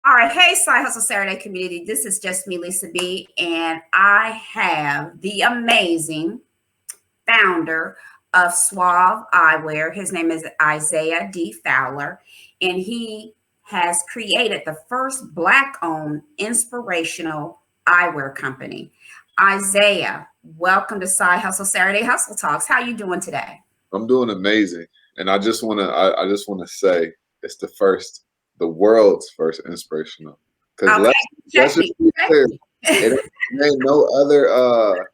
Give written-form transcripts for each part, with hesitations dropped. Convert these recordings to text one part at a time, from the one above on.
All right. Hey, Side Hustle Saturday community. This is just me, Lisa B. And I have the amazing founder of SWAV eyewear. His name is Isiah Fowler. And he has created the first Black-owned inspirational eyewear company. Isiah, welcome to Side Hustle Saturday Hustle Talks. How you doing today? I'm doing amazing, and I just want to say it's the world's first inspirational. Because Okay, let's check just me. be Check clear, me. there ain't no other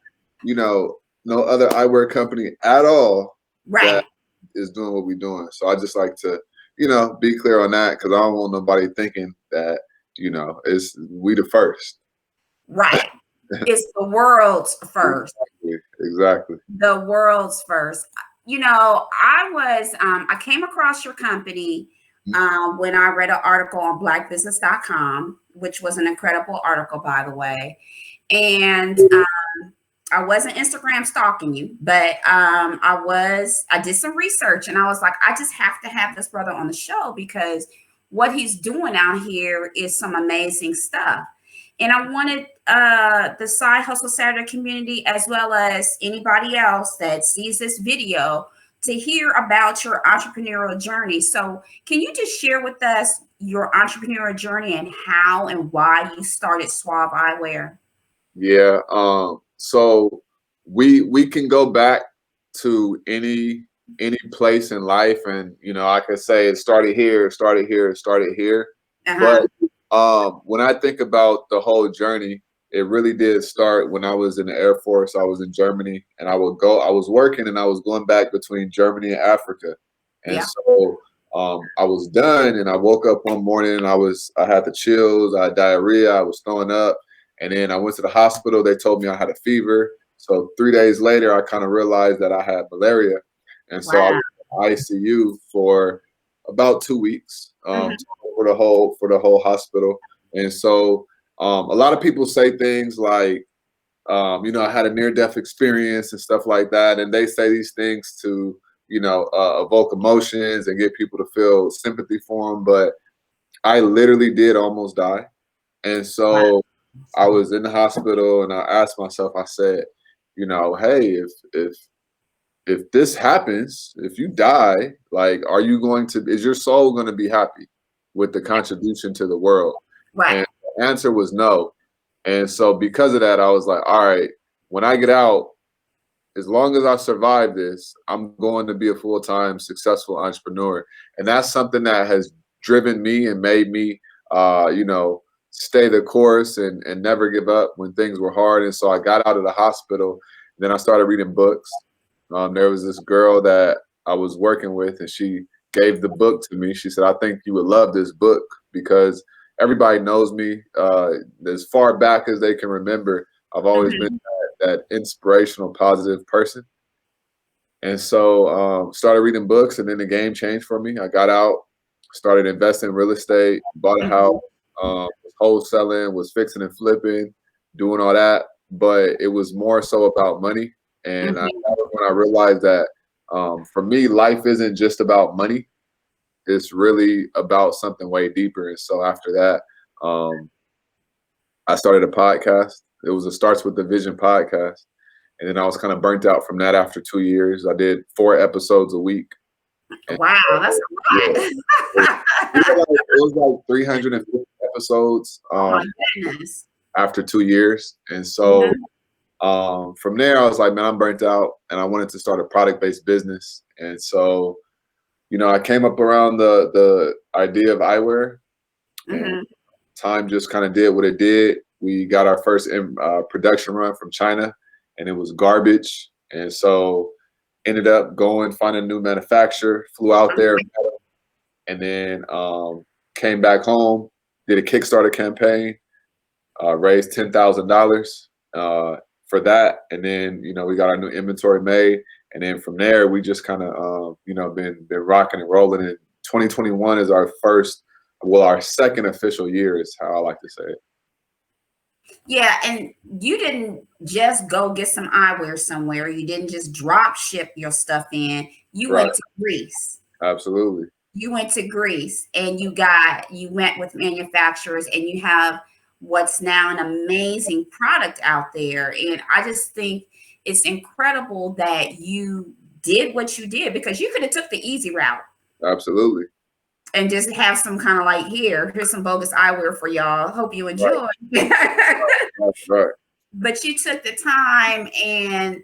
no other eyewear company at all that Right. is doing what we're doing. So I just like to be clear on that because I don't want nobody thinking that it's we the first. Right. It's the world's first. Exactly. The world's first. I came across your company when I read an article on blackbusiness.com, which was an incredible article, by the way. And I wasn't Instagram stalking you, but I did some research and I was like, I just have to have this brother on the show because what he's doing out here is some amazing stuff. And I wanted the Side Hustle Saturday community, as well as anybody else that sees this video, to hear about your entrepreneurial journey. So, can you just share with us your entrepreneurial journey and how and why you started SWAV Eyewear? Yeah. So we can go back to any place in life, and I could say it started here, it started here, it started here. Uh-huh. But when I think about the whole journey, it really did start when I was in the Air Force. I was in Germany, and I was working, and I was going back between Germany and Africa, and Yeah. so. I was done, and I woke up one morning, and I had the chills, I had diarrhea, I was throwing up. And then I went to the hospital. They told me I had a fever. So 3 days later, I kind of realized that I had malaria. And so I Wow. was in the ICU for about 2 weeks Mhm. for the whole hospital. And so a lot of people say things like, I had a near-death experience and stuff like that. And they say these things to, evoke emotions and get people to feel sympathy for them. But I literally did almost die. And Wow. so I was in the hospital and I asked myself, I said, hey, if this happens, if you die, like, is your soul going to be happy with the contribution to the world? Right. And the answer was no. And so because of that, I was like, all right, when I get out, as long as I survive this, I'm going to be a full-time successful entrepreneur. And that's something that has driven me and made me, stay the course and never give up when things were hard. And so I got out of the hospital. Then I started reading books. There was this girl that I was working with, and she gave the book to me. She said, I think you would love this book because everybody knows me as far back as they can remember. I've always been Mhm. that inspirational, positive person. And so started reading books, and then the game changed for me. I got out, started investing in real estate, bought a house, Mhm. was wholesaling, was fixing and flipping, doing all that. But it was more so about money. And that Mhm. was when I realized that for me, life isn't just about money. It's really about something way deeper. And so after that, um, I started a podcast. It was a Starts with the Vision podcast. And then I was kind of burnt out from that after 2 years. I did 4 episodes a week. And Wow, that's yeah, a it lot. it was like 350 episodes Oh my goodness. after 2 years. And so Mhm. from there, I was like, man, I'm burnt out. And I wanted to start a product based business. And so, I came up around the idea of eyewear, and Mhm. time just kind of did what it did. We got our first production run from China, and it was garbage. And so ended up going, find a new manufacturer, flew out there, and then came back home, did a Kickstarter campaign, raised $10,000 for that, and then we got our new inventory made, and then from there we just kind of been rocking and rolling. And 2021 is our second official year, is how I like to say it. Yeah, and you didn't just go get some eyewear somewhere. You didn't just drop ship your stuff in. You Right, went to Greece. absolutely. you went to Greece and you went with manufacturers and you have what's now an amazing product out there. And I just think it's incredible that you did what you did, because you could have took the easy route Absolutely. and just have some kind of like, here's some bogus eyewear for y'all. Hope you enjoy. Right. Right. But you took the time, and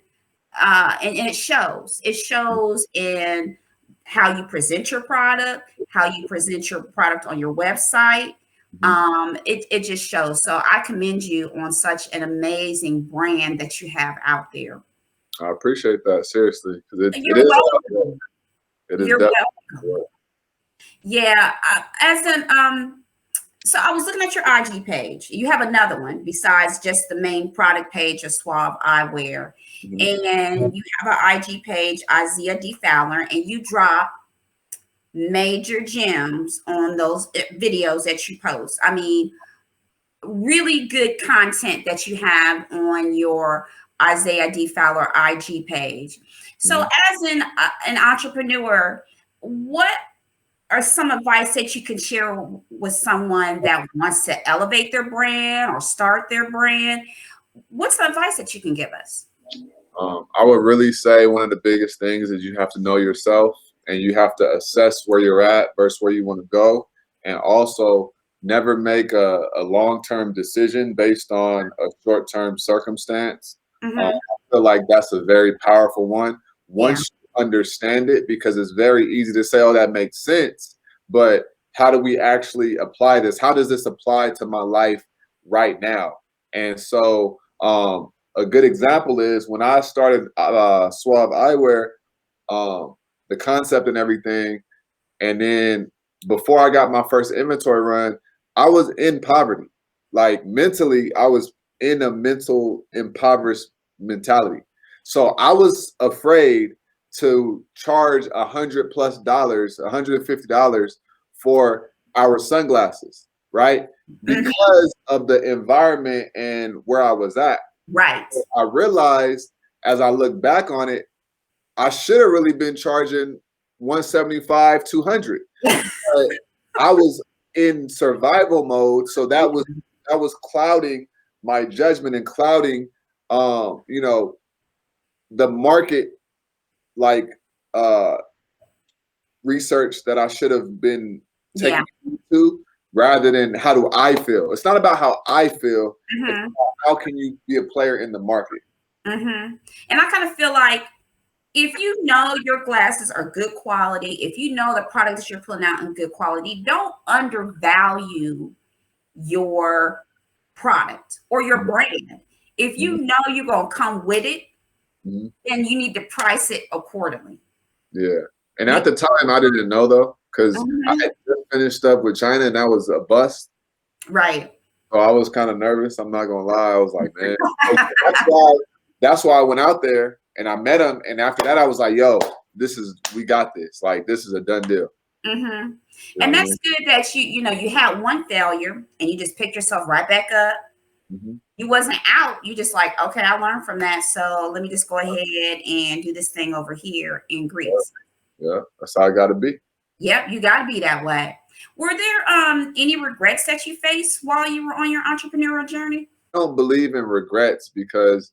it shows. It shows in how you present your product, how you present your product on your website. It just shows. So I commend you on such an amazing brand that you have out there. I appreciate that, seriously, because it You're is. welcome. It is You're definitely. welcome. Yeah. So I was looking at your IG page. You have another one besides just the main product page of SWAV Eyewear. And you have an IG page, Isiah D. Fowler, and you drop major gems on those videos that you post. I mean, really good content that you have on your Isiah D. Fowler IG page. So as an entrepreneur, what are some advice that you can share with someone that wants to elevate their brand or start their brand? What's the advice that you can give us? I would really say one of the biggest things is you have to know yourself, and you have to assess where you're at versus where you want to go. And also never make a long-term decision based on a short-term circumstance. I feel like that's a very powerful one. Once you understand it, because it's very easy to say, oh, that makes sense. But how do we actually apply this? How does this apply to my life right now? And so a good example is when I started SWAV Eyewear, the concept and everything. And then before I got my first inventory run, I was in poverty. Like mentally, I was in a mental impoverished mentality. So I was afraid to charge $100+ $150 for our sunglasses, right? Because of the environment and where I was at. Right. So I realized as I look back on it, I should have really been charging $175, $200. But I was in survival mode, so that was clouding my judgment and clouding, the market research that I should have been taking to, rather than how do I feel. It's not about how I feel. It's about how can you be a player in the market. And I kind of feel like, if you know your glasses are good quality, if you know the product that you're putting out in good quality, don't undervalue your product or your brand. If you know you're going to come with it, then you need to price it accordingly. Yeah. And at the time, I didn't know, though, because I had just finished up with China and that was a bust. Right. So I was kind of nervous. I'm not going to lie. I was like, man, that's why I went out there. And I met him, and after that, I was like, "Yo, we got this. Like, this is a done deal." And that's good that you had one failure, and you just picked yourself right back up. You wasn't out. You just like, okay, I learned from that, so let me just go ahead and do this thing over here in Greece. Yeah, that's how I got to be. Yep, you got to be that way. Were there any regrets that you faced while you were on your entrepreneurial journey? I don't believe in regrets, because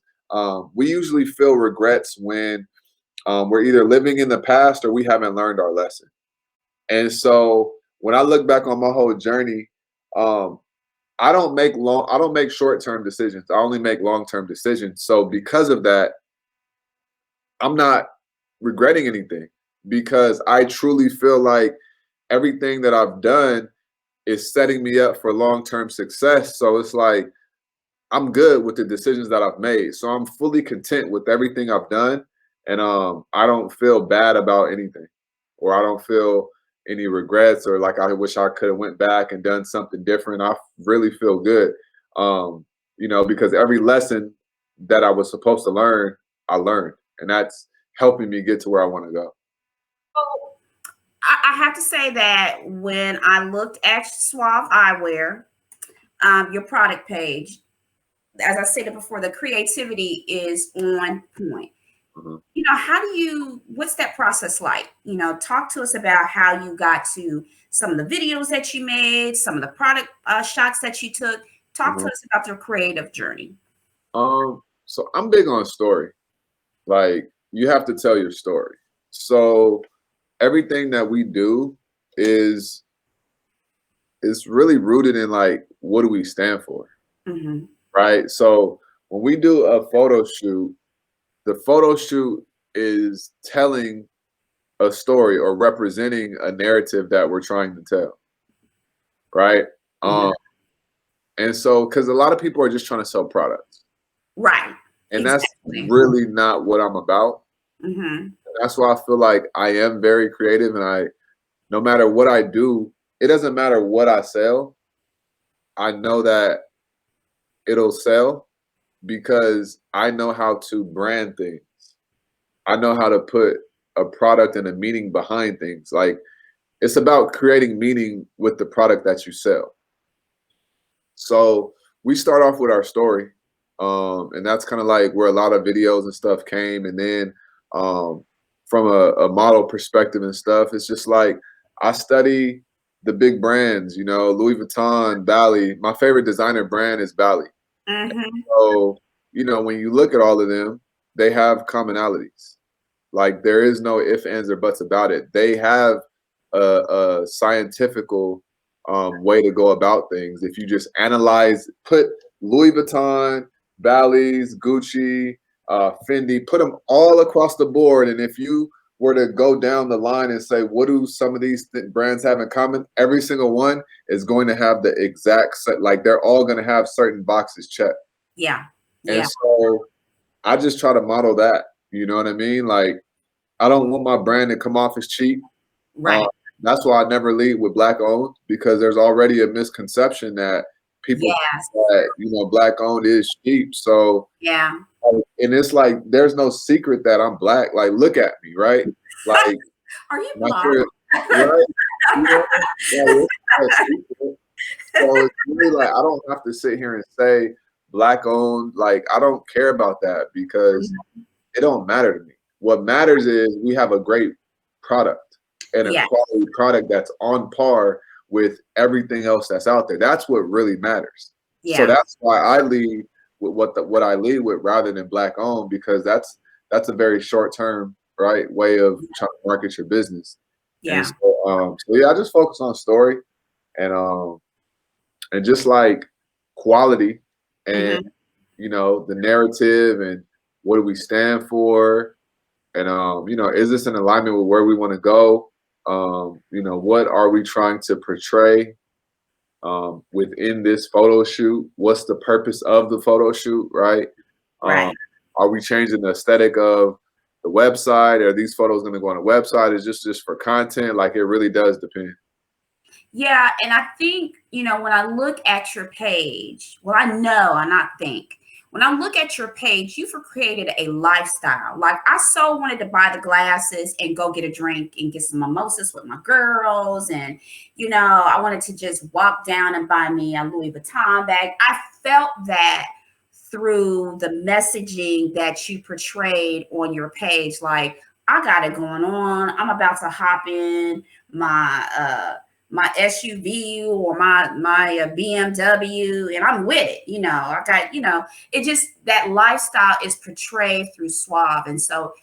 we usually feel regrets when we're either living in the past or we haven't learned our lesson. And so when I look back on my whole journey, I don't make short-term decisions. I only make long-term decisions. So because of that, I'm not regretting anything, because I truly feel like everything that I've done is setting me up for long-term success. So it's like, I'm good with the decisions that I've made. So I'm fully content with everything I've done. And I don't feel bad about anything, or I don't feel any regrets, or like I wish I could have went back and done something different. I really feel good, because every lesson that I was supposed to learn, I learned. And that's helping me get to where I want to go. So I have to say that when I looked at SWAV Eyewear, your product page, as I stated before, the creativity is on point. Mhm. What's that process like? Talk to us about how you got to some of the videos that you made, some of the product shots that you took. Talk to Mhm. us about your creative journey. So I'm big on story. Like, you have to tell your story. So everything that we do is really rooted in, like, what do we stand for, Hmm. right? So when we do a photo shoot, the photo shoot is telling a story or representing a narrative that we're trying to tell, right? Yeah. Um, and so, because a lot of people are just trying to sell products, Right. and that's Exactly. really not what I'm about. Hmm. That's why I feel like I am very creative, and no matter what I do, it doesn't matter what I sell. I know that it'll sell because I know how to brand things. I know how to put a product and a meaning behind things. Like, it's about creating meaning with the product that you sell. So we start off with our story. And that's kind of like where a lot of videos and stuff came. And then um, from a model perspective and stuff, it's just like I study the big brands, Louis Vuitton, Bally. My favorite designer brand is Bally. Hmm. So, when you look at all of them, they have commonalities. Like, there is no ifs, ands, or buts about it. They have a scientifical way to go about things. If you just put Louis Vuitton, Bally's, Gucci, Fendi, put them all across the board, and if you were to go down the line and say, what do some of these brands have in common? Every single one is going to have the exact set. Like, they're all going to have certain boxes checked. Yeah. And Yeah. so I just try to model that. You know what I mean? Like, I don't want my brand to come off as cheap. Uh, Right. that's why I never lead with black owned, because there's already a misconception that people Yes. think that, black owned is cheap. So, Yeah. and it's like, there's no secret that I'm black. Like, look at me, right? Like, Are you my blind? favorite, right? You know, like, it's not a secret. So it's really like, I don't have to sit here and say black owned. Like, I don't care about that because it don't matter to me. What matters is we have a great product and a Yeah. quality product that's on par with everything else that's out there. That's what really matters. So Yeah. that's why I lead with what I lead with rather than black owned, because that's a very short term, right, way of trying to market your business. And Yeah. so yeah, I just focus on story and just like quality and Hmm. the narrative and what do we stand for, and is this in alignment with where we want to go? What are we trying to portray within this photo shoot? What's the purpose of the photo shoot, right? um, Right. are we changing the aesthetic of the website? Are these photos going to go on a website? Is just for content? Like, it really does depend. Yeah, and I think, when I look at your page, well, I know, I not think. When I look at your page, you've created a lifestyle. Like, I so wanted to buy the glasses and go get a drink and get some mimosas with my girls. And, I wanted to just walk down and buy me a Louis Vuitton bag. I felt that through the messaging that you portrayed on your page. Like, I got it going on. I'm about to hop in my SUV or my BMW, and I'm with it. I got it. Just that lifestyle is portrayed through SWAV, and so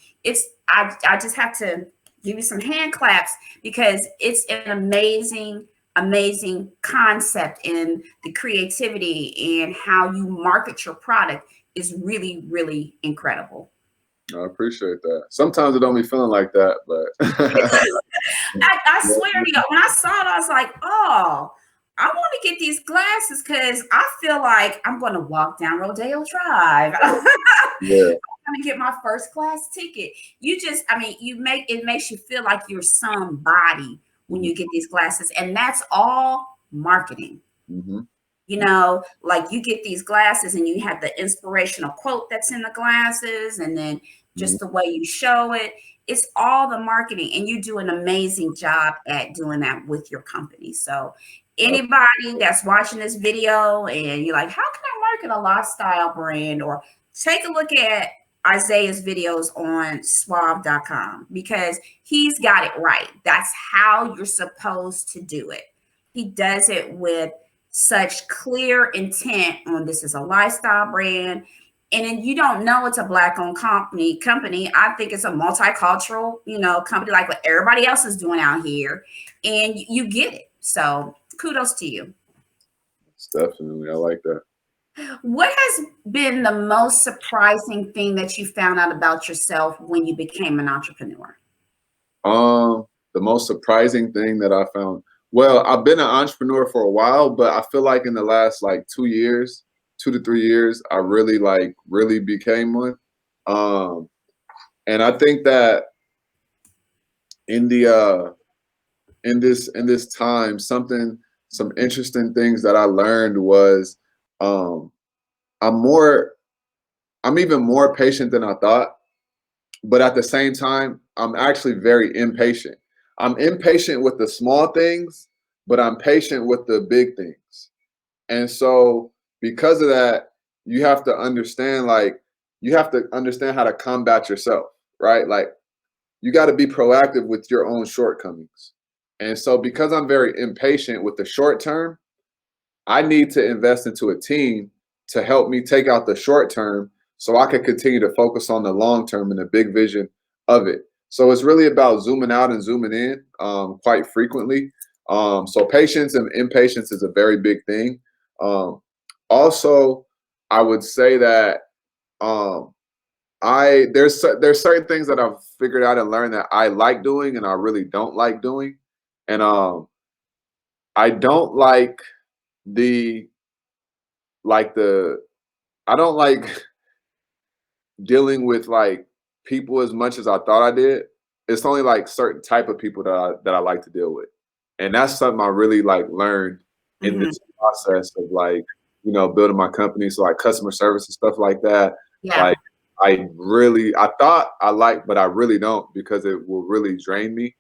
I just have to give you some hand claps because it's an amazing concept, and the creativity and how you market your product is really incredible. I appreciate that. Sometimes it don't be feeling like that, but I swear to you, when I saw it, I was like, oh, I want to get these glasses because I feel like I'm going to walk down Rodeo Drive. I'm yeah. going to get my first class ticket. It makes you feel like you're somebody when you get these glasses. And that's all marketing. Mm-hmm. Like you get these glasses and you have the inspirational quote that's in the glasses, and then Mm-hmm. just the way you show it. It's all the marketing, and you do an amazing job at doing that with your company. So, anybody that's watching this video and you're like, how can I market a lifestyle brand? Or take a look at Isaiah's videos on SWAV.com because he's got it right. That's how you're supposed to do it. He does it with such clear intent on this is a lifestyle brand. And then you don't know it's a Black-owned company. I think it's a multicultural, company like what everybody else is doing out here. And you get it. So kudos to you. Definitely. I like that. What has been the most surprising thing that you found out about yourself when you became an entrepreneur? The most surprising thing that I found, well, I've been an entrepreneur for a while, but I feel like in the last like 2 to 3 years, I really became one. And I think that in this time, some interesting things that I learned was, I'm even more patient than I thought, but at the same time, I'm actually very impatient. I'm impatient with the small things, but I'm patient with the big things. And so because of that, you have to understand how to combat yourself, right? Like you got to be proactive with your own shortcomings. And so because I'm very impatient with the short term, I need to invest into a team to help me take out the short term so I can continue to focus on the long term and the big vision of it. So it's really about zooming out and zooming in quite frequently. So patience and impatience is a very big thing. Also, I would say that there's certain things that I've figured out and learned that I like doing and I really don't like doing. And I don't like I don't like dealing with like people as much as I thought I did. It's only like certain type of people that I like to deal with. And that's something I really like learned in this process of like, building my company. So like customer service and stuff like that. Yeah. Like I thought I liked, but I really don't because it will really drain me.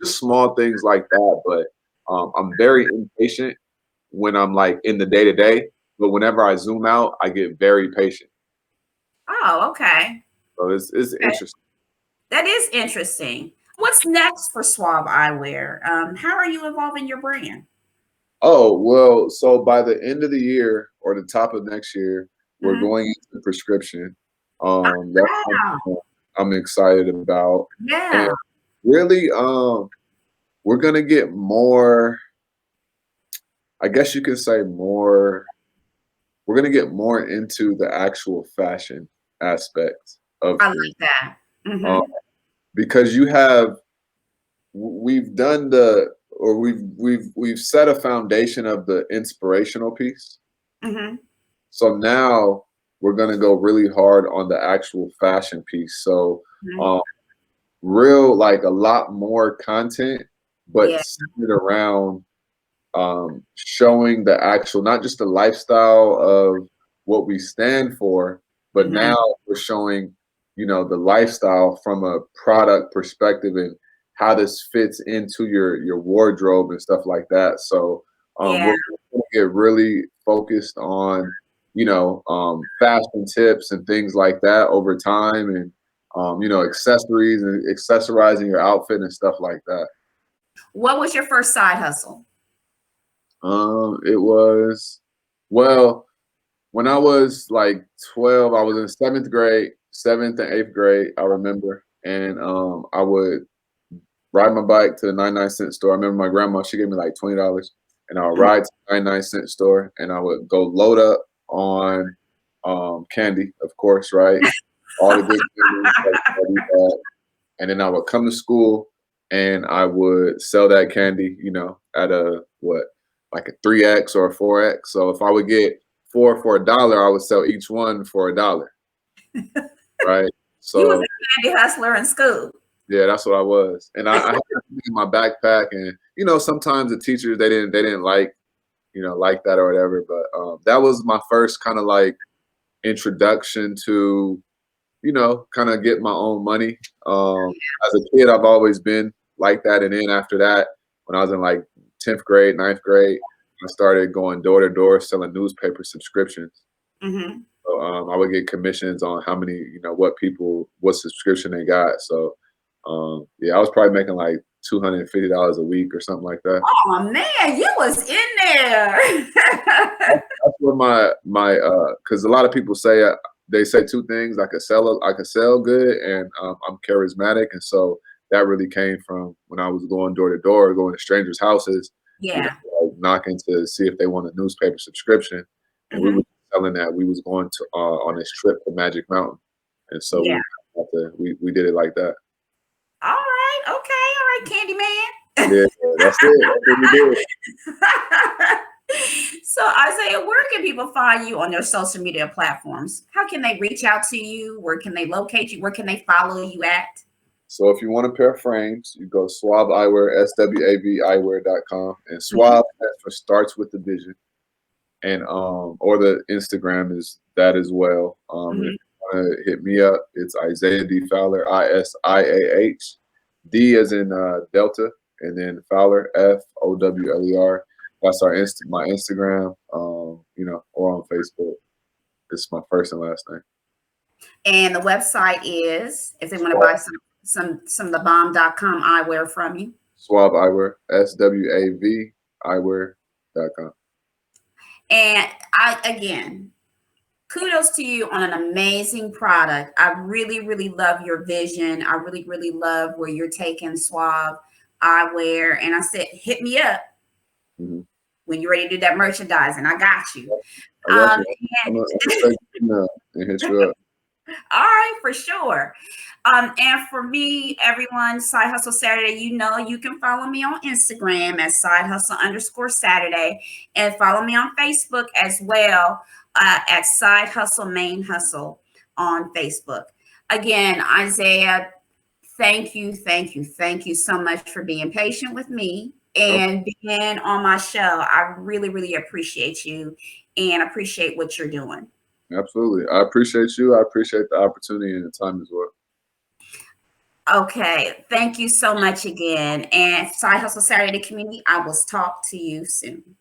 Just small things like that. But I'm very impatient when I'm like in the day to day, but whenever I zoom out, I get very patient. Oh, okay. So it's interesting. That is interesting. What's next for SWAV Eyewear? How are you evolving your brand? Oh, well, so by the end of the year or the top of next year, we're going into prescription. That's something I'm excited about. Yeah. And really, we're gonna get more, I guess you could say more, we're gonna get more into the actual fashion aspect of I things. like that. Because we've done we've set a foundation of the inspirational piece. So now we're gonna go really hard on the actual fashion piece. So real like a lot more content, but centered around showing the actual, not just the lifestyle of what we stand for, but now we're showing, the lifestyle from a product perspective and how this fits into your wardrobe and stuff like that. So we're going to get really focused on, fashion tips and things like that over time, and accessories and accessorizing your outfit and stuff like that. What was your first side hustle? It was, well, when I was like 12, I was in 7th and 8th grade, I remember. And I would ride my bike to the 99-cent store. I remember my grandma, she gave me like $20, and I would ride to the 99-cent store and I would go load up on candy, of course, right? All the good candy, and then I would come to school and I would sell that candy, at like a 3X or a 4X. So if I would get 4 for $1, I would sell each one for $1. Right. So you was a candy hustler in school. Yeah, that's what I was. And I had it in my backpack, and sometimes the teachers they didn't like that or whatever. But that was my first kind of like introduction to kind of get my own money. As a kid, I've always been like that. And then after that, when I was in like 10th grade, 9th grade, I started going door to door selling newspaper subscriptions. So, I would get commissions on how many, what subscription they got. So, yeah, I was probably making like $250 a week or something like that. Oh man, you was in there. That's what because a lot of people say they say two things. I could sell good, and I'm charismatic, and so that really came from when I was going door to door, going to strangers' houses, Yeah. like knocking to see if they want a newspaper subscription, and we Hmm. were selling that. We was going to on this trip to Magic Mountain, and so Yeah. we did it like that. All right. Okay. All right, Candyman. Yeah, that's it. That's what we did. So, Isaiah, where can people find you on their social media platforms? How can they reach out to you? Where can they locate you? Where can they follow you at? So if you want a pair of frames, you go SWAV eyewear, SWAV eyewear.com, and Mhm. SWAV stands for starts with the vision. And or the Instagram is that as well. And if Mhm. you want to hit me up, it's Isiah D Fowler, ISIAH, D as in Delta, and then Fowler, FOWLER. That's my Instagram, or on Facebook. It's my first and last name. And the website is, if they want to buy some of the bomb.com eyewear from you. SWAV eyewear, SWAV eyewear.com. And again, kudos to you on an amazing product. I really, really love your vision. I really, really love where you're taking SWAV eyewear. And I said, hit me up Mm-hmm. when you're ready to do that merchandising. I got you. I got Um, you. I'm gonna take you now and hit you up. All right, for sure. And for me, everyone, Side Hustle Saturday, you can follow me on Instagram at Side Hustle _Saturday, and follow me on Facebook as well at Side Hustle Main Hustle on Facebook. Again, Isaiah, thank you, thank you, thank you so much for being patient with me and being on my show. I really, really appreciate you and appreciate what you're doing. Absolutely. I appreciate you. I appreciate the opportunity and the time as well. Okay. Thank you so much again. And Side Hustle Saturday community, I will talk to you soon.